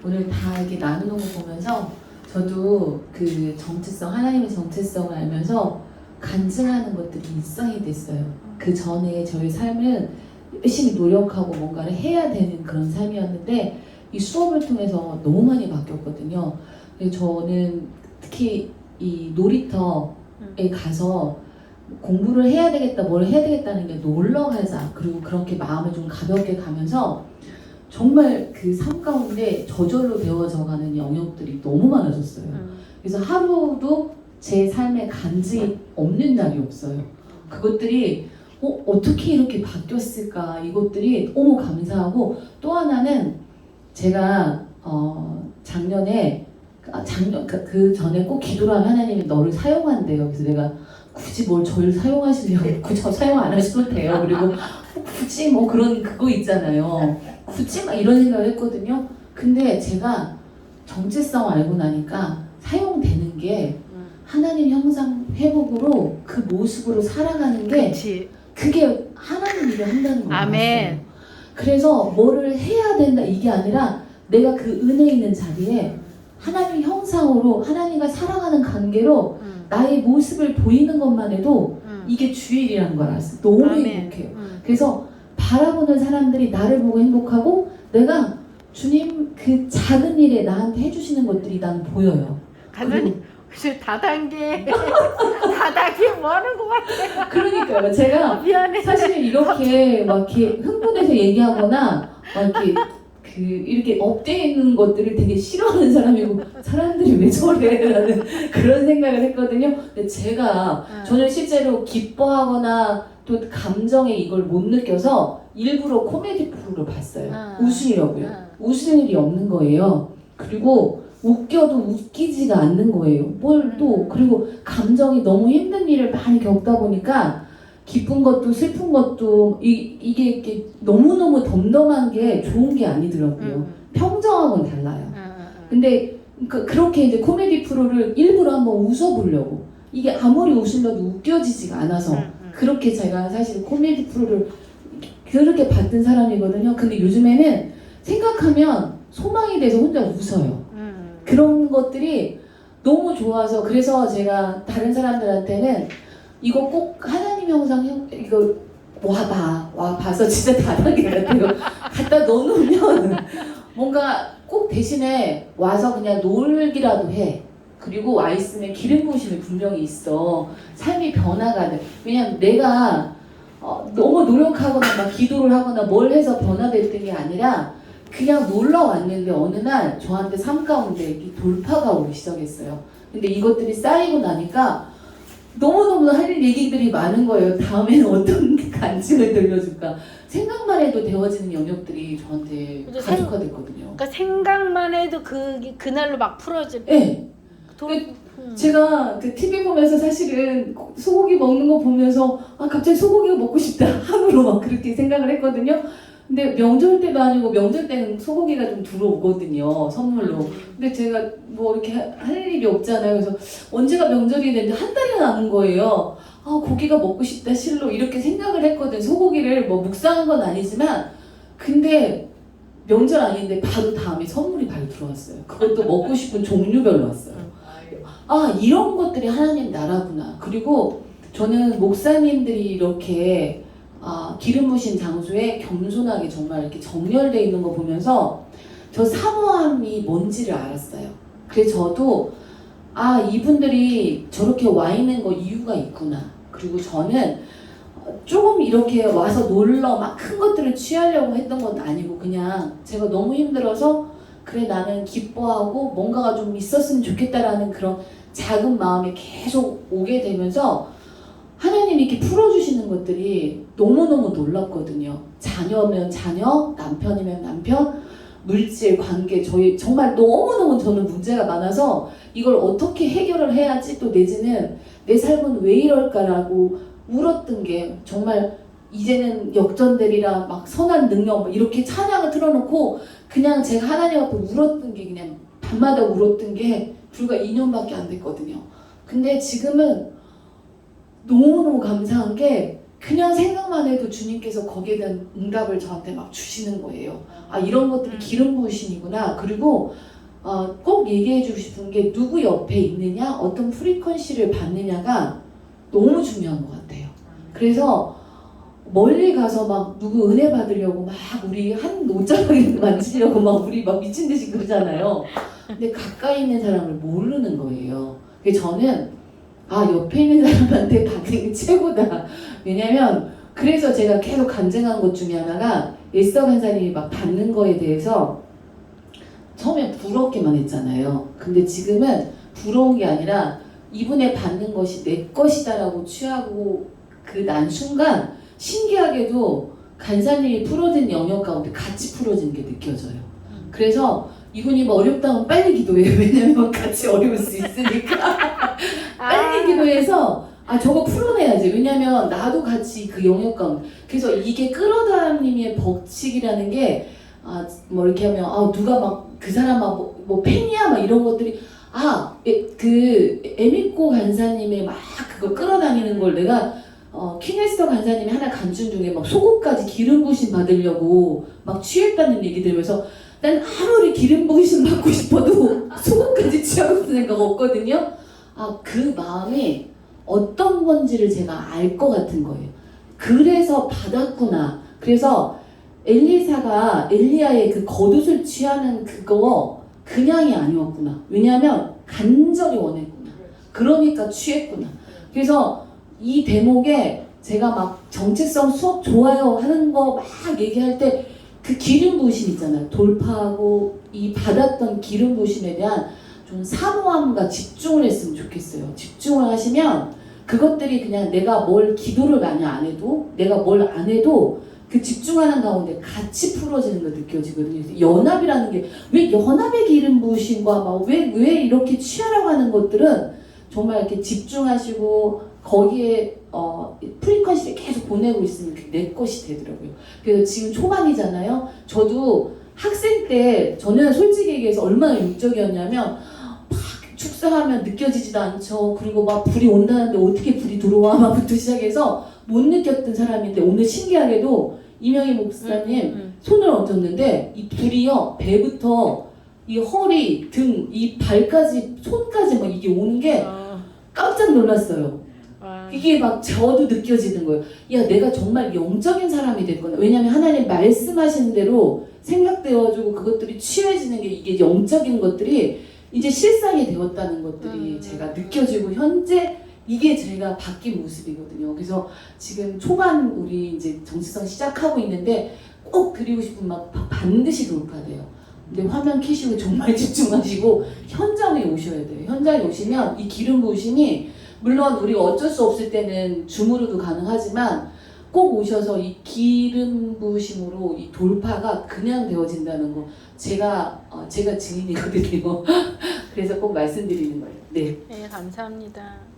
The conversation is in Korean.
오늘 다 이렇게 나누는 거 보면서 저도 그 정체성, 하나님의 정체성을 알면서 간증하는 것들이 일상이 됐어요. 그 전에 저희 삶은 열심히 노력하고 뭔가를 해야 되는 그런 삶이었는데 이 수업을 통해서 너무 많이 바뀌었거든요. 그래서 저는 특히 이 놀이터에 가서 공부를 해야 되겠다, 뭘 해야 되겠다는 게 놀러 가자. 그리고 그렇게 마음을 좀 가볍게 가면서 정말 그 삶 가운데 저절로 되어져 가는 영역들이 너무 많아졌어요. 그래서 하루도 제 삶에 간증이 없는 날이 없어요. 그것들이 어떻게 이렇게 바뀌었을까, 이것들이 너무 감사하고, 또 하나는 제가 작년에 그 전에 꼭 기도를 하면 하나님이 너를 사용한대요. 그래서 내가 굳이 뭘 저를 사용하시려고 저 사용 안 하셔도 돼요. 그리고 굳이 뭐 그런 그거 있잖아요. 굳이 막 이런 생각을 했거든요. 근데 제가 정체성 알고 나니까 사용되는 게 하나님 형상 회복으로 그 모습으로 살아가는 게 그치. 그게 하나님 일을 한다는 거예요. 아멘. 그래서 뭐를 해야 된다 이게 아니라 내가 그 은혜 있는 자리에 하나님 형상으로 하나님과 살아가는 관계로 나의 모습을 보이는 것만 해도 이게 주일이라는 걸 알았어요. 너무 아멘. 행복해요. 그래서 바라보는 사람들이 나를 보고 행복하고 내가 주님 그 작은 일에 나한테 해주시는 것들이 난 보여요. 하나님 혹시 다단계 다단계 뭐 하는 것 같아요. 그러니까요. 제가 미안해. 사실 이렇게 막 이렇게 흥분해서 얘기하거나 막 이렇게 업돼 있는 것들을 되게 싫어하는 사람이고 사람들이 왜 저래? 라는 그런 생각을 했거든요. 근데 저는 실제로 기뻐하거나 또 감정에 이걸 못 느껴서 일부러 코미디 프로를 봤어요. 웃으려고요. 웃을 일이 없는 거예요. 그리고 웃겨도 웃기지가 않는 거예요. 그리고 감정이 너무 힘든 일을 많이 겪다 보니까 기쁜 것도 슬픈 것도 이게 이렇게 너무너무 덤덤한 게 좋은 게 아니더라고요. 평정하고는 달라요. 근데 그렇게 이제 코미디 프로를 일부러 한번 웃어보려고, 이게 아무리 웃으려도 웃겨지지가 않아서 그렇게 제가 사실 코미디 프로를 그렇게 봤던 사람이거든요. 근데 요즘에는 생각하면 소망이 돼서 혼자 웃어요. 그런 것들이 너무 좋아서, 그래서 제가 다른 사람들한테는 이거 꼭 하나님 형상 이거 와봐서 진짜 다단계 같아요. 갖다 넣어놓으면 뭔가 꼭 대신에 와서 그냥 놀기라도 해. 그리고 와 있으면 기름 부으심이 분명히 있어. 삶이 변화가 돼. 왜냐면 내가 너무 노력하거나 막 기도를 하거나 뭘 해서 변화됐던 게 아니라 그냥 놀러 왔는데 어느 날 저한테 삶 가운데 이 돌파가 오기 시작했어요. 근데 이것들이 쌓이고 나니까 너무너무 할 얘기들이 많은 거예요. 다음에는 어떤 간증을 들려줄까. 생각만 해도 되어지는 영역들이 저한테 가속화됐거든요. 그러니까 생각만 해도 그날로 막 풀어질. 네. 제가 그 TV 보면서 사실은 소고기 먹는 거 보면서 갑자기 소고기가 먹고 싶다 한으로 막 그렇게 생각을 했거든요. 근데 명절 때도 아니고, 명절 때는 소고기가 좀 들어오거든요, 선물로. 근데 제가 뭐 이렇게 할 일이 없잖아요. 그래서 언제가 명절이 됐는데 한 달이 남은 거예요. 고기가 먹고 싶다 실로 이렇게 생각을 했거든. 소고기를 뭐 묵상한 건 아니지만, 근데 명절 아닌데 바로 다음에 선물이 바로 들어왔어요. 그것도 먹고 싶은 종류별로 왔어요. 이런 것들이 하나님 나라구나. 그리고 저는 목사님들이 이렇게 기름 부신 장소에 겸손하게 정말 이렇게 정렬되어 있는 거 보면서 저 사모함이 뭔지를 알았어요. 그래서 저도 이분들이 저렇게 와 있는 거 이유가 있구나. 그리고 저는 조금 이렇게 와서 놀러 막 큰 것들을 취하려고 했던 건 아니고, 그냥 제가 너무 힘들어서 그래 나는 기뻐하고 뭔가가 좀 있었으면 좋겠다라는 그런 작은 마음이 계속 오게 되면서 하나님이 이렇게 풀어주시는 것들이 너무너무 놀랍거든요. 자녀면 자녀, 남편이면 남편, 물질, 관계, 저희 정말 너무너무 저는 문제가 많아서 이걸 어떻게 해결을 해야지, 또 내지는 내 삶은 왜 이럴까라고 울었던 게, 정말 이제는 역전되리라 막 선한 능력 막 이렇게 찬양을 틀어놓고 그냥 제가 하나님 앞에 울었던 게, 그냥 밤마다 울었던 게 불과 2년밖에 안 됐거든요. 근데 지금은 너무너무 감사한 게 그냥 생각만 해도 주님께서 거기에 대한 응답을 저한테 막 주시는 거예요. 아, 이런 것들이 기름 부으심이구나. 그리고 꼭 얘기해 주고 싶은 게 누구 옆에 있느냐, 어떤 프리퀀시를 받느냐가 너무 중요한 것 같아요. 그래서 멀리 가서 막 누구 은혜 받으려고 막 우리 한 옷자락을 만지려고 막 우리 막 미친 듯이 그러잖아요. 근데 가까이 있는 사람을 모르는 거예요. 그래서 저는 옆에 있는 사람한테 받는 게 최고다. 왜냐면 그래서 제가 계속 간증한 것 중에 하나가 에스더 간사님이 막 받는 거에 대해서 처음에 부럽기만 했잖아요. 근데 지금은 부러운 게 아니라 이분의 받는 것이 내 것이다라고 취하고 그 난 순간 신기하게도 간사님이 풀어진 영역 가운데 같이 풀어지는 게 느껴져요. 그래서 이분이 뭐 어렵다면 빨리 기도해요. 왜냐면 같이 어려울 수 있으니까. 빨리 기도해서 저거 풀어내야지. 왜냐면 나도 같이 그 영역 가운데. 그래서 이게 끌어당김의 법칙이라는 게 뭐 이렇게 하면 누가 막 그 사람 뭐 팬이야 막 이런 것들이 그 에미코 간사님의 막 그거 끌어다니는 걸 내가 퀸에스터 간사님이 하나 간증 중에 막 속옷까지 기름 부으심 받으려고 막 취했다는 얘기 들으면서 난 아무리 기름 부으심 받고 싶어도 속옷까지 취하고 생각 없거든요. 그 마음이 어떤 건지를 제가 알 것 같은 거예요. 그래서 받았구나. 그래서 엘리사가 엘리야의 그 겉옷을 취하는 그거 그냥이 아니었구나. 왜냐하면 간절히 원했구나. 그러니까 취했구나. 그래서 이 대목에 제가 막 정체성 수업 좋아요 하는 거 막 얘기할 때 그 기름 부으심 있잖아요. 돌파하고 이 받았던 기름 부으심에 대한 좀 사모함과 집중을 했으면 좋겠어요. 집중을 하시면 그것들이 그냥 내가 뭘 기도를 많이 안 해도 내가 뭘 안 해도 그 집중하는 가운데 같이 풀어지는 거 느껴지거든요. 그래서 연합이라는 게 왜 연합의 기름 부으심과 막 왜 이렇게 취하라고 하는 것들은 정말 이렇게 집중하시고 거기에 프리퀀시를 계속 보내고 있으면 내 것이 되더라고요. 그래서 지금 초반이잖아요. 저도 학생 때 저는 솔직히 얘기해서 얼마나 육적이었냐면 막 축사하면 느껴지지도 않죠. 그리고 막 불이 온다는데 어떻게 불이 들어와 막부터 시작해서 못 느꼈던 사람인데 오늘 신기하게도 이명희 목사님 손을 얹었는데 이 불이요 배부터 이 허리, 등, 이 발까지 손까지 막 이게 오는 게 깜짝 놀랐어요. 이게 막 저도 느껴지는 거예요. 야, 내가 정말 영적인 사람이 됐구나. 왜냐면 하나님 말씀하시는 대로 생각되어지고 그것들이 취해지는 게 이게 영적인 것들이 이제 실상이 되었다는 것들이 제가 느껴지고 현재 이게 제가 바뀐 모습이거든요. 그래서 지금 초반 우리 이제 정체성 시작하고 있는데 꼭 드리고 싶은 막 반드시 돌파돼요. 근데 화면 켜시고 정말 집중하시고 현장에 오셔야 돼요. 현장에 오시면 이 기름 부으심이 물론 우리가 어쩔 수 없을 때는 줌으로도 가능하지만 꼭 오셔서 이 기름 부으심으로 이 돌파가 그냥 되어진다는 거 제가 증인이거든요. 그래서 꼭 말씀드리는 거예요. 네. 네, 감사합니다.